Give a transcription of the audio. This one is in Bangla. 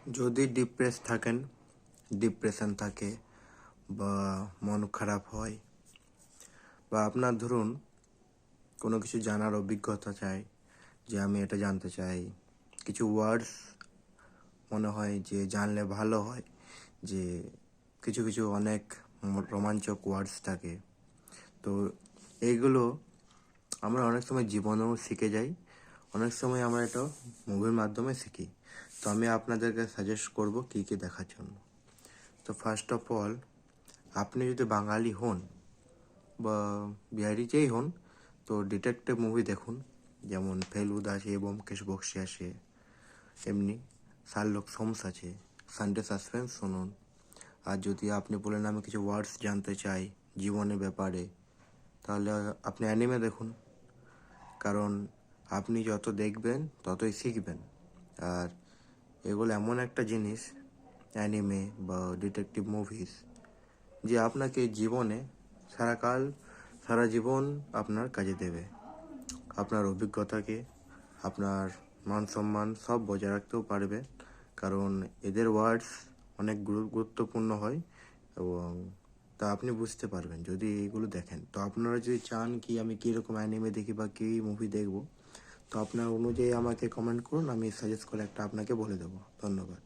যদি ডিপ্রেশন থাকে বা মন খারাপ হয় বা আপনার ধরুন কোনো কিছু জানার অভিজ্ঞতা চাই, যে আমি এটা জানতে চাই, কিছু ওয়ার্ডস মনে হয় যে জানলে ভালো হয়, যে কিছু কিছু অনেক রোমাঞ্চক ওয়ার্ডস থাকে, তো এইগুলো আমরা অনেক সময় জীবনেও শিখে যাই, অনেক সময় আমরা এটা মুভির মাধ্যমে শিখি। তো আমি আপনাদেরকে সাজেস্ট করব কী কী দেখার জন্য। তো ফার্স্ট অফ অল, আপনি যদি বাঙালি হন বা বিহারি যেই হন, তো ডিটেকটিভ মুভি দেখুন, যেমন ফেলুদা আছে, ব্যোমকেশ বক্সী আছে, এমনি শার্লক হোমস আছে, সানডে সাসপেন্স শুনুন। আর যদি আপনি বলেন আমি কিছু ওয়ার্ডস জানতে চাই জীবনের ব্যাপারে, তাহলে আপনি অ্যানিমে দেখুন, কারণ আপনি যত দেখবেন ততই শিখবেন। আর এগুলো এমন একটা জিনিস, অ্যানিমে বা ডিটেকটিভ মুভিস, যে আপনাকে জীবনে সারা জীবন আপনার কাজে দেবে, আপনার অভিজ্ঞতাকে, আপনার মান সম্মান সব বজায় রাখতেও পারবে, কারণ এদের ওয়ার্ডস অনেক গুরুত্বপূর্ণ হয়, এবং তা আপনি বুঝতে পারবেন যদি এগুলো দেখেন। তো আপনারা যদি চান কি আমি কীরকম অ্যানিমে দেখি বা কী মুভি দেখব, তো আপনার অনুযায়ী আমাকে কমেন্ট করুন, আমি সাজেস্ট করে একটা আপনাকে বলে দেবো। ধন্যবাদ।